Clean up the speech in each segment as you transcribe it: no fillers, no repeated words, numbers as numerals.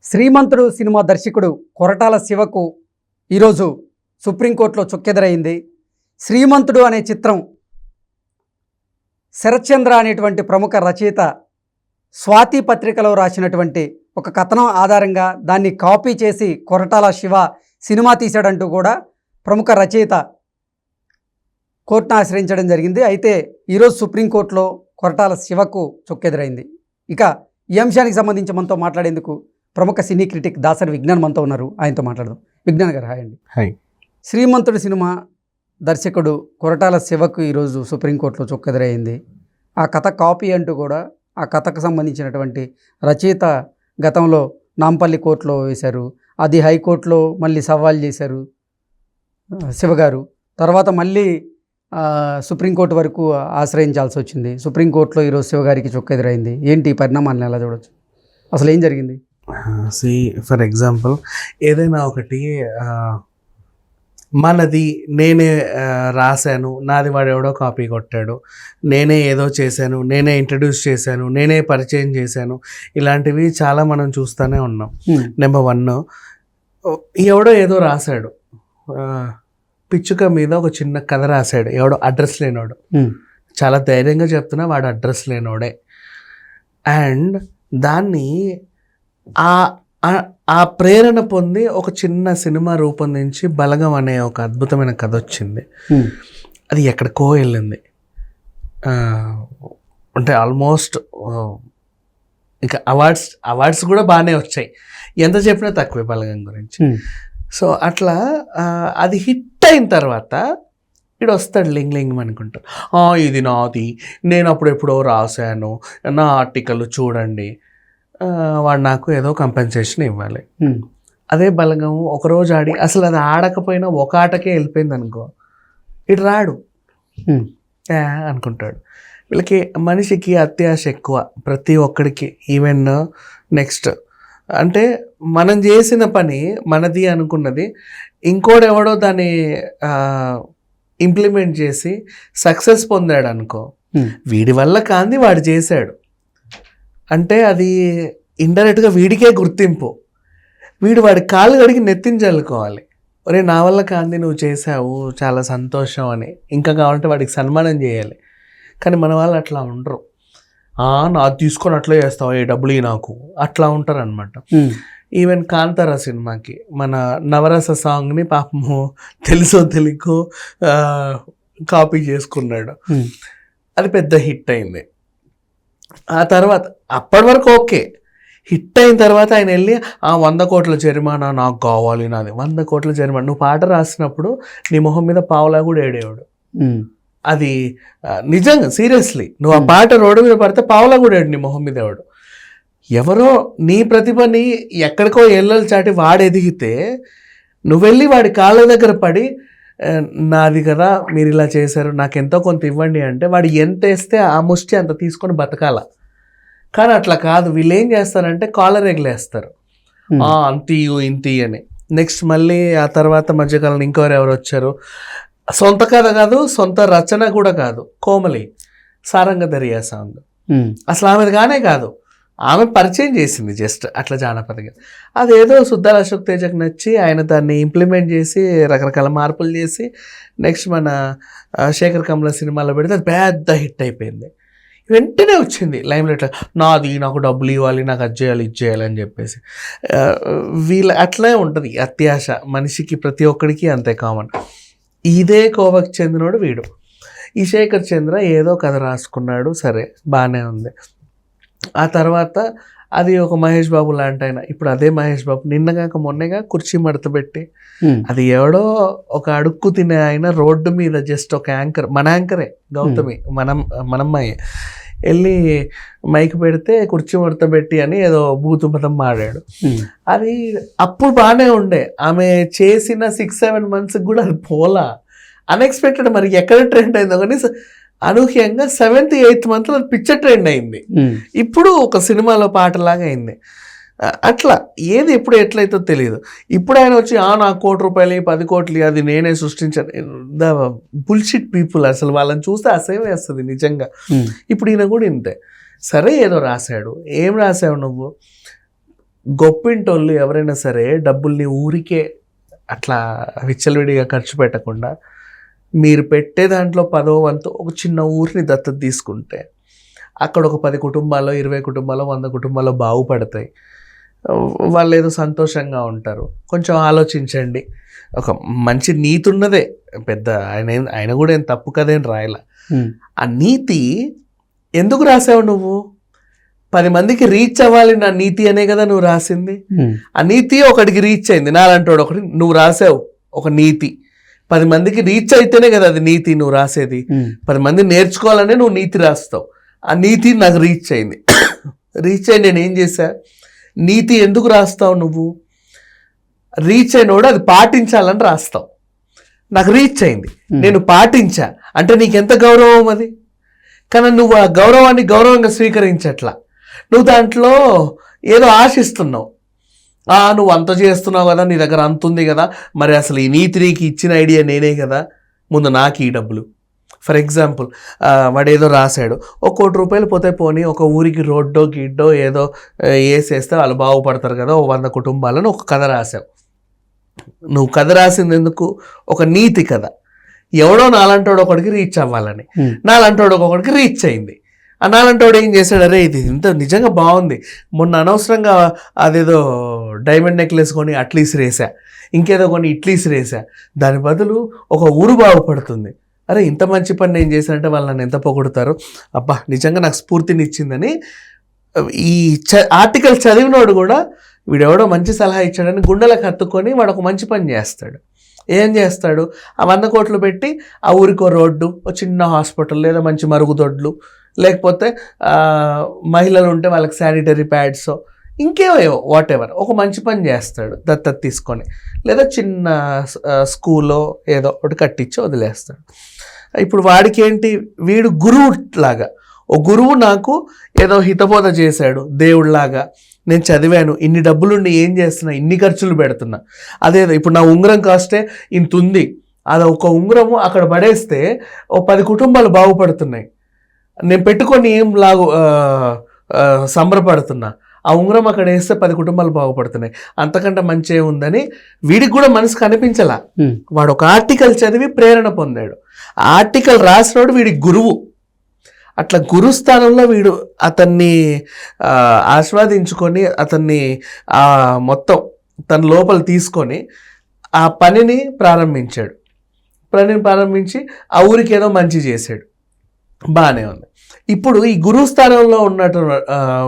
శ్రీమంతుడు cinema దర్శకుడు కొరటాల శివకు ఈరోజు సుప్రీంకోర్టులో చుక్కెదురైంది. శ్రీమంతుడు అనే చిత్రం శరత్చంద్ర అనేటువంటి ప్రముఖ రచయిత స్వాతి పత్రికలో రాసినటువంటి ఒక కథనం ఆధారంగా దాన్ని కాపీ చేసి కొరటాల శివ సినిమా తీశాడంటూ కూడా ప్రముఖ రచయిత కోర్టును ఆశ్రయించడం జరిగింది. అయితే ఈరోజు సుప్రీంకోర్టులో కొరటాల శివకు చుక్కెదురైంది. ఇక ఈ అంశానికి సంబంధించి మనతో మాట్లాడేందుకు ప్రముఖ సినీ క్రిటిక్ దాసరి విజ్ఞాన్ మనతో ఉన్నారు. ఆయనతో మాట్లాడదాం. విజ్ఞాన్ గారు హాయ్ అండి. హాయ్. శ్రీమంతుడు సినిమా దర్శకుడు కొరటాల శివకు ఈరోజు సుప్రీంకోర్టులో చుక్కెదురైంది. ఆ కథ కాపీ అంటూ కూడా ఆ కథకు సంబంధించినటువంటి రచయిత గతంలో నాంపల్లి కోర్టులో వేశారు. అది హైకోర్టులో మళ్ళీ సవాల్ చేశారు శివగారు. తర్వాత మళ్ళీ సుప్రీంకోర్టు వరకు ఆశ్రయించాల్సి వచ్చింది. సుప్రీంకోర్టులో ఈరోజు శివగారికి చుక్కెదురైంది. ఏంటి ఈ పరిణామాలను ఎలా చూడవచ్చు? అసలు ఏం జరిగింది? ఫర్ ఎగ్జాంపుల్ ఏదైనా ఒకటి మనది నేనే రాశాను, నాది వాడు ఎవడో కాపీ కొట్టాడు, నేనే ఏదో చేశాను, నేనే ఇంట్రడ్యూస్ చేశాను, నేనే పరిచయం చేశాను, ఇలాంటివి చాలా మనం చూస్తూనే ఉన్నాం. నెంబర్ 1, ఎవడో ఏదో రాశాడు, పిచ్చుక మీద ఒక చిన్న కథ రాశాడు, ఎవడో అడ్రస్ లేనోడు. చాలా ధైర్యంగా చెప్తున్నా వాడు అడ్రస్ లేనోడే. అండ్ దాన్ని ఆ ప్రేరణ పొంది ఒక చిన్న సినిమా రూపొందించి బలగం అనే ఒక అద్భుతమైన కథ వచ్చింది. అది ఎక్కడికో వెళ్ళింది. అంటే ఆల్మోస్ట్ ఇంకా అవార్డ్స్ కూడా బాగానే వచ్చాయి. ఎంత చెప్పినా తక్కువే బలగం గురించి. సో అట్లా అది హిట్ అయిన తర్వాత ఇడు వస్తాడు లింగ్ అనుకుంటా, ఇది నాది, నేను అప్పుడెప్పుడో రాశాను, నా ఆర్టికల్ చూడండి, వాడు నాకు ఏదో కంపెన్సేషన్ ఇవ్వాలి. అదే బలగం ఒకరోజు ఆడి అసలు అది ఆడకపోయినా ఒక ఆటకే వెళ్ళిపోయింది అనుకో, ఇటు రాడు అనుకుంటాడు. వీళ్ళకి మనిషికి అత్యాశ ఎక్కువ, ప్రతి ఒక్కడికి. ఈవెన్ నెక్స్ట్ అంటే మనం చేసిన పని మనది అనుకున్నది ఇంకోటి ఎవడో దాన్ని ఇంప్లిమెంట్ చేసి సక్సెస్ పొందాడు అనుకో, వీడి వల్ల కాంది వాడు చేశాడు అంటే అది ఇండైరెక్ట్గా వీడికే గుర్తింపు. వీడు వాడి కాళ్ళు కడిగి నెత్తించల్లుకోవాలి, ఒరే నా వల్ల కాంది నువ్వు చేసావు, చాలా సంతోషం అని. ఇంకా కావాలంటే వాడికి సన్మానం చేయాలి. కానీ మన వాళ్ళు అట్లా ఉండరు. నాది తీసుకొని అట్లా చేస్తావు, ఏ డబ్బులు నాకు, అట్లా ఉంటారు అనమాట. ఈవెన్ కాంతారా సినిమాకి మన నవరస సాంగ్ని పాపము తెలుసో తెలియకో కాపీ చేసుకున్నాడు. అది పెద్ద హిట్ అయింది. ఆ తర్వాత అప్పటి వరకు ఓకే, హిట్ అయిన తర్వాత ఆయన వెళ్ళి 100 కోట్ల జరిమానా నాకు కావాలి, నాది 100 కోట్ల జరిమానా. నువ్వు పాట రాసినప్పుడు నీ మొహం మీద పావులా కూడా ఏడేవాడు. అది నిజంగా సీరియస్లీ, నువ్వు ఆ పాట రోడ్డు మీద పడితే పావులా కూడా ఏడు నీ మొహం మీద ఎవడు. ఎవరో నీ ప్రతిభని ఎక్కడికో ఎల్లలు చాటి వాడు ఎదిగితే నువ్వు వెళ్ళి వాడి కాళ్ళ దగ్గర పడి నాది కదా మీరు ఇలా చేశారు, నాకు ఎంతో కొంత ఇవ్వండి అంటే వాడు ఎంత వేస్తే ఆ ముష్టి అంత తీసుకొని బతకాల. కానీ అట్లా కాదు, వీళ్ళు ఏం చేస్తారంటే కాలర్ ఎగలేస్తారు, అంతీయు ఇంతీ అని. నెక్స్ట్ మళ్ళీ ఆ తర్వాత మధ్యకాలంలో ఇంకెవరు వచ్చారు, సొంత కథ కాదు, సొంత రచన కూడా కాదు, కోమలి సారంగ దరియా సాంగ్. అసలు ఆమెది కానే కాదు, ఆమె పరిచయం చేసింది జస్ట్ అట్లా జానపదగా. అదేదో సుద్దాల అశోక్ తేజకు నచ్చి ఆయన దాన్ని ఇంప్లిమెంట్ చేసి రకరకాల మార్పులు చేసి నెక్స్ట్ మన శేఖర్ కమల సినిమాలో పెడితే అది పెద్ద హిట్ అయిపోయింది. వెంటనే వచ్చింది లైమ్లైట్లో, నాది, నాకు డబ్బులు ఇవ్వాలి, నాకు అది చేయాలి, ఇది చేయాలి అని చెప్పేసి. వీళ్ళ అట్లే ఉంటుంది అత్యాశ మనిషికి, ప్రతి ఒక్కడికి అంతే కామన్. ఇదే కోవకు చెందినోడు వీడు. ఈ శేఖర్ చంద్ర ఏదో కథ రాసుకున్నాడు, సరే బాగానే ఉంది. ఆ తర్వాత అది ఒక మహేష్ బాబు లాంటి ఆయన, ఇప్పుడు అదే మహేష్ బాబు నిన్నగాక మొన్నగా కుర్చీ మడత పెట్టి, అది ఎవడో ఒక అడుక్కు తినే ఆయన రోడ్డు మీద జస్ట్ ఒక యాంకర్, మన యాంకరే గౌతమి, మనమ్మాయి వెళ్ళి మైక్ పెడితే కుర్చీ మడత పెట్టి అని ఏదో బూతు మతం మాడాడు. అది అప్పుడు బాగానే ఉండే, ఆమె చేసిన 6-7 months కూడా అది పోలా, అన్ఎక్స్పెక్టెడ్. మరి ఎక్కడ ట్రెండ్ అయిందో కానీ అనూహ్యంగా 7th-8th month అది పిక్చర్ ట్రెండ్ అయింది. ఇప్పుడు ఒక సినిమాలో పాటలాగా అయింది. అట్లా ఏది ఎప్పుడు ఎట్లయితే తెలియదు. ఇప్పుడు ఆయన వచ్చి నాకు 1 కోటి రూపాయలు, 10 కోట్లు అది నేనే సృష్టించాను, ద బుల్షిట్ పీపుల్. అసలు వాళ్ళని చూస్తే అసహ్యం వేస్తుంది నిజంగా. ఇప్పుడు ఈయన కూడా ఇంతే, సరే ఏదో రాశాడు, ఏం రాసావు నువ్వు, గొప్పింటోళ్ళు ఎవరైనా సరే డబ్బుల్ని ఊరికే అట్లా విచ్చలవిడిగా ఖర్చు పెట్టకుండా మీరు పెట్టే దాంట్లో 10వ వంతు ఒక చిన్న ఊరిని దత్తత తీసుకుంటే అక్కడ ఒక 10 కుటుంబాల్లో 20 కుటుంబాల్లో 100 కుటుంబాల్లో బాగుపడతాయి. వాళ్ళు ఏదో సంతోషంగా ఉంటారు. కొంచెం ఆలోచించండి. ఒక మంచి నీతి ఉన్నదే, పెద్ద ఆయన కూడా ఏం తప్పు కదేం రాయలా. ఆ నీతి ఎందుకు రాసావు నువ్వు? 10 మందికి రీచ్ అవ్వాలి నా నీతి అనే కదా నువ్వు రాసింది. ఆ నీతి ఒకటికి రీచ్ అయింది, నాలంటోడు ఒకటి నువ్వు రాసావు ఒక నీతి. 10 మందికి రీచ్ అయితేనే కదా అది నీతి నువ్వు రాసేది. 10 మంది నేర్చుకోవాలనే నువ్వు నీతి రాస్తావు. ఆ నీతి నాకు రీచ్ అయింది. రీచ్ అయి నేను ఏం చేశా? నీతి ఎందుకు రాస్తావు నువ్వు? రీచ్ అయినోడు అది పాటించాలని రాస్తావు. నాకు రీచ్ అయింది, నేను పాటించా అంటే నీకెంత గౌరవం అది. కానీ నువ్వు ఆ గౌరవాన్ని గౌరవంగా స్వీకరించట్లా. నువ్వు దాంట్లో ఏదో ఆశిస్తున్నావు. నువ్వు అంత చేస్తున్నావు కదా, నీ దగ్గర అంత ఉంది కదా, మరి అసలు ఈ నీతి నీకు ఇచ్చిన ఐడియా నేనే కదా, ముందు నాకు ఈ డబ్బులు. ఫర్ ఎగ్జాంపుల్ వాడు ఏదో రాశాడు, 1 కోటి రూపాయలు పోతే పోనీ, ఒక ఊరికి రోడ్డో గిడ్డో ఏదో వేసేస్తే వాళ్ళు బాగుపడతారు కదా, 100 కుటుంబాలను ఒక కథ రాశావు. నువ్వు కథ రాసింది ఎందుకు? ఒక నీతి కథ. ఎవడో నాలంటోడు ఒకడికి రీచ్ అవ్వాలని, నాలంటోడు ఒకడికి రీచ్ అయింది. ఆ నాలంటోడు ఏం చేశాడు? అరే ఇది ఇంత నిజంగా బాగుంది, మొన్న అనవసరంగా అదేదో డైమండ్ నెక్లెస్ కొని అట్లీస్ రేసా, ఇంకేదో కొని ఇట్లీస్ రేసా, దాని బదులు ఒక ఊరు బాగుపడుతుంది. అరే ఇంత మంచి పని నేను చేశానంటే వాళ్ళు నన్ను ఎంత పొగుడుతారు, అబ్బా నిజంగా నాకు స్ఫూర్తినిచ్చిందని ఈ ఆర్టికల్ చదివినోడు కూడా వీడెవడో మంచి సలహా ఇచ్చాడని గుండెలకు హత్తుకొని వాడు ఒక మంచి పని చేస్తాడు. ఏం చేస్తాడు? ఆ 100 కోట్లు పెట్టి ఆ ఊరికో రోడ్డు, ఒక చిన్న హాస్పిటల్, లేదా మంచి మరుగుదొడ్లు, లేకపోతే మహిళలు ఉంటే వాళ్ళకి శానిటరీ ప్యాడ్స్, ఇంకేవేవో వాట్ ఎవర్ ఒక మంచి పని చేస్తాడు దత్తత తీసుకొని, లేదా చిన్న స్కూల్లో ఏదో ఒకటి కట్టించి వదిలేస్తాడు. ఇప్పుడు వాడికి ఏంటి? వీడు గురువు లాగా, ఓ గురువు నాకు ఏదో హితబోధ చేశాడు దేవుడిలాగా, నేను చదివాను, ఇన్ని డబ్బులుండి ఏం చేస్తున్నా, ఇన్ని ఖర్చులు పెడుతున్నా. అదేదో ఇప్పుడు నా ఉంగరం కాస్టే ఇంత ఉంది, అది ఒక ఉంగరము అక్కడ పడేస్తే ఓ 10 కుటుంబాలు బాగుపడుతున్నాయి. నేను పెట్టుకొని ఏం సంబరపడుతున్నా, ఆ ఉంగరం అక్కడ వేస్తే 10 కుటుంబాలు బాగుపడుతున్నాయి, అంతకంటే మంచి ఉందని వీడికి కూడా మనసు కనిపించలా. వాడు ఒక ఆర్టికల్ చదివి ప్రేరణ పొందాడు. ఆ ఆర్టికల్ రాసినోడు వీడికి గురువు. అట్లా గురుస్థానంలో వీడు అతన్ని ఆస్వాదించుకొని అతన్ని మొత్తం తన లోపల తీసుకొని ఆ పనిని ప్రారంభించాడు. ప్రారంభించి ఆ ఊరికి ఏదో మంచి చేశాడు, బాగానే ఉంది. ఇప్పుడు ఈ గురువు స్థానంలో ఉన్నట్టు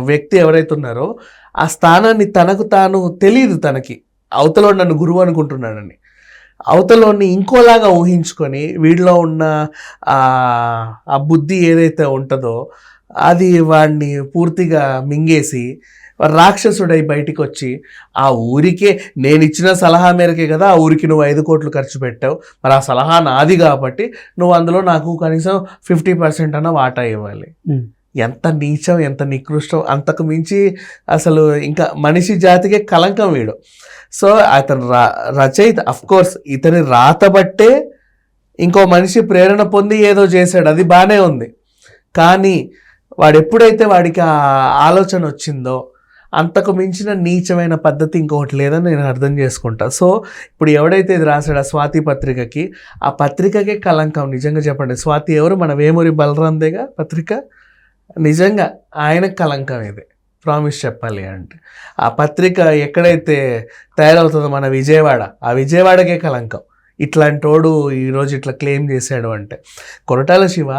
వ్యక్తి ఎవరైతే ఉన్నారో ఆ స్థానాన్ని తనకు తాను తెలియదు, తనకి అవతలో నన్ను గురువు అనుకుంటున్నాడని, అవతలోని ఇంకోలాగా ఊహించుకొని వీడిలో ఉన్న ఆ బుద్ధి ఏదైతే ఉంటుందో అది వాడిని పూర్తిగా మింగేసి రాక్షసుడై బయటికి వచ్చి ఆ ఊరికే నేను ఇచ్చిన సలహా మేరకే కదా ఆ ఊరికి నువ్వు 5 కోట్లు ఖర్చు పెట్టావు, మరి ఆ సలహా నాది కాబట్టి నువ్వు అందులో నాకు కనీసం 50% అన్న వాటా ఇవ్వాలి. ఎంత నీచం, ఎంత నికృష్టం! అంతకు మించి అసలు ఇంకా మనిషి జాతికే కలంకం వీడు. సో అతను రచయిత, అఫ్కోర్స్ ఇతని రాతబట్టే ఇంకో మనిషి ప్రేరణ పొంది ఏదో చేశాడు, అది బాగానే ఉంది. కానీ వాడు ఎప్పుడైతే వాడికి ఆ ఆలోచన వచ్చిందో అంతకు మించిన నీచమైన పద్ధతి ఇంకొకటి లేదని నేను అర్థం చేసుకుంటా. సో ఇప్పుడు ఎవడైతే ఇది రాశాడు ఆ స్వాతి పత్రికకి, ఆ పత్రికకే కలంకం. నిజంగా చెప్పండి, స్వాతి ఎవరు? మన వేమూరి బలరాందేగా పత్రిక. నిజంగా ఆయనకు కలంకం ఇది, ప్రామిస్ చెప్పాలి అంటే. ఆ పత్రిక ఎక్కడైతే తయారవుతుందో మన విజయవాడ, ఆ విజయవాడకే కలంకం. ఇట్లాంటోడు ఈరోజు ఇట్లా క్లెయిమ్ చేశాడు అంటే, కొరటాల శివ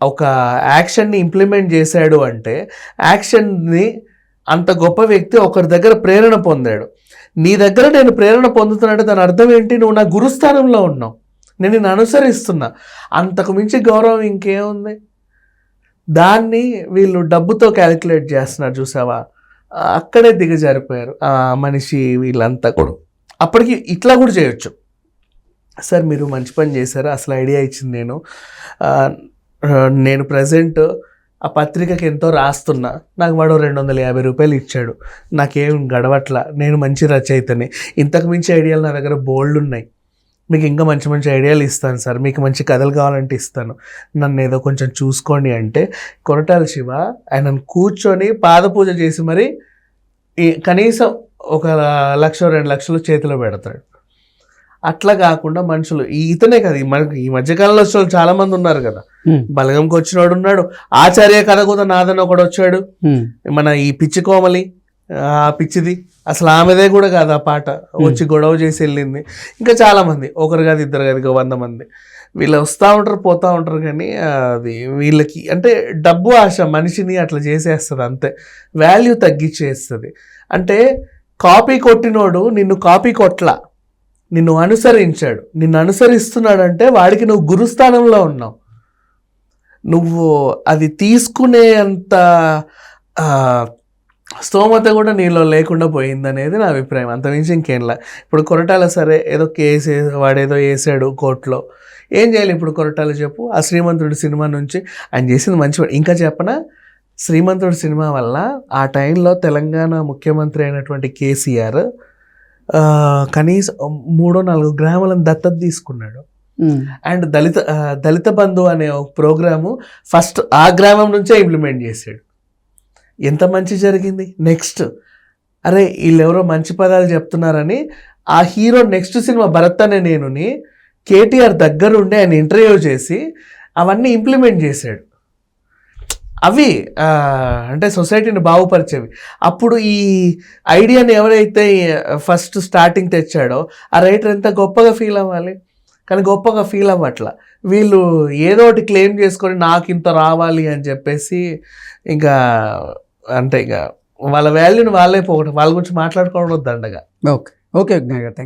ఒక యాక్షన్ని ఇంప్లిమెంట్ చేశాడు అంటే, యాక్షన్ని అంత గొప్ప వ్యక్తి ఒకరి దగ్గర ప్రేరణ పొందాడు. నీ దగ్గర నేను ప్రేరణ పొందుతున్నట్టు దాని అర్థం ఏంటి? నువ్వు నా గురుస్థానంలో ఉన్నావు, నేను నిన్ను అనుసరిస్తున్నా. అంతకు మించి గౌరవం ఇంకేముంది? దాన్ని వీళ్ళు డబ్బుతో క్యాలిక్యులేట్ చేస్తున్నారు చూసావా, అక్కడే దిగజారిపోయారు ఆ మనిషి వీళ్ళంతా కూడా. అప్పటికి ఇట్లా కూడా చేయొచ్చు, సార్ మీరు మంచి పని చేశారు, అసలు ఐడియా ఇచ్చింది నేను ప్రజెంట్ ఆ పత్రికకి ఎంతో రాస్తున్నా, నాకు వాడు 250 రూపాయలు ఇచ్చాడు, నాకేం గడవట్లా, నేను మంచి రచయితని, ఇంతకు మించి ఐడియాలు నా దగ్గర బోల్డ్ ఉన్నాయి, మీకు ఇంకా మంచి మంచి ఐడియాలు ఇస్తాను సార్, మీకు మంచి కథలు కావాలంటే ఇస్తాను, నన్ను ఏదో కొంచెం చూసుకోండి అంటే కొరటాల శివ ఆయనను కూర్చొని పాదపూజ చేసి మరి కనీసం ఒక 1-2 లక్షలు చేతిలో పెడతాడు. అట్లా కాకుండా మనుషులు ఇతనే కదా మనకి ఈ మధ్యకాలంలో వచ్చిన వాళ్ళు చాలా మంది ఉన్నారు కదా. బలగంకి వచ్చినోడు ఉన్నాడు, ఆచార్య కథ కూడా నాదని ఒకడు వచ్చాడు, మన ఈ పిచ్చి కోమలి ఆ పిచ్చిది అసలు ఆమెదే కూడా కాదు ఆ పాట, వచ్చి గొడవ చేసి వెళ్ళింది. ఇంకా చాలా మంది, ఒకరు కాదు ఇద్దరు కాదు, 100 మంది వీళ్ళు వస్తూ ఉంటారు పోతూ ఉంటారు. కానీ అది వీళ్ళకి అంటే డబ్బు ఆశ మనిషిని అట్లా చేసేస్తుంది, అంతే, వాల్యూ తగ్గించేస్తుంది. అంటే కాపీ కొట్టినోడు నిన్ను కాపీ కొట్ల, నిన్ను అనుసరించాడు. నిన్ను అనుసరిస్తున్నాడంటే వాడికి నువ్వు గురుస్థానంలో ఉన్నావు. నువ్వు అది తీసుకునే అంత స్తోమత కూడా నీలో లేకుండా పోయిందనేది నా అభిప్రాయం. అంతమించి ఇంకేంలా. ఇప్పుడు కొరటాల సరే ఏదో కేసు వాడేదో వేసాడు కోర్టులో, ఏం చేయాలి ఇప్పుడు కొరటాల చెప్పు? ఆ శ్రీమంతుడు సినిమా నుంచి ఆయన చేసింది మంచి. ఇంకా చెప్పనా, శ్రీమంతుడు సినిమా వల్ల ఆ టైంలో తెలంగాణ ముఖ్యమంత్రి అయినటువంటి కేసీఆర్ కనీసం 3-4 గ్రామాలను దత్తత తీసుకున్నాడు. అండ్ దళిత బంధు అనే ఒక ప్రోగ్రాము ఫస్ట్ ఆ గ్రామం నుంచే ఇంప్లిమెంట్ చేశాడు. ఎంత మంచి జరిగింది. నెక్స్ట్ అరే వీళ్ళెవరో మంచి పదాలు చెప్తున్నారని ఆ హీరో నెక్స్ట్ సినిమా భరత్ అనే నేనుని కేటీఆర్ దగ్గరుండి ఆయన ఇంటర్వ్యూ చేసి అవన్నీ ఇంప్లిమెంట్ చేశాడు. అవి అంటే సొసైటీని బాగుపరిచేవి. అప్పుడు ఈ ఐడియాని ఎవరైతే ఫస్ట్ స్టార్టింగ్ తెచ్చాడో ఆ రైటర్ ఎంత గొప్పగా ఫీల్ అవ్వాలి. కానీ గొప్పగా ఫీల్ అవ్వట్ల. వీళ్ళు ఏదో ఒకటి క్లెయిమ్ చేసుకొని నాకు ఇంత రావాలి అని చెప్పేసి ఇంకా అంటే ఇక వాళ్ళ వాల్యూని వాళ్ళే పోగొట్టు, వాళ్ళ గురించి మాట్లాడుకోవడం దండగా. ఓకే ఓకే విజ్ఞాన్ గారు, థ్యాంక్ యూ.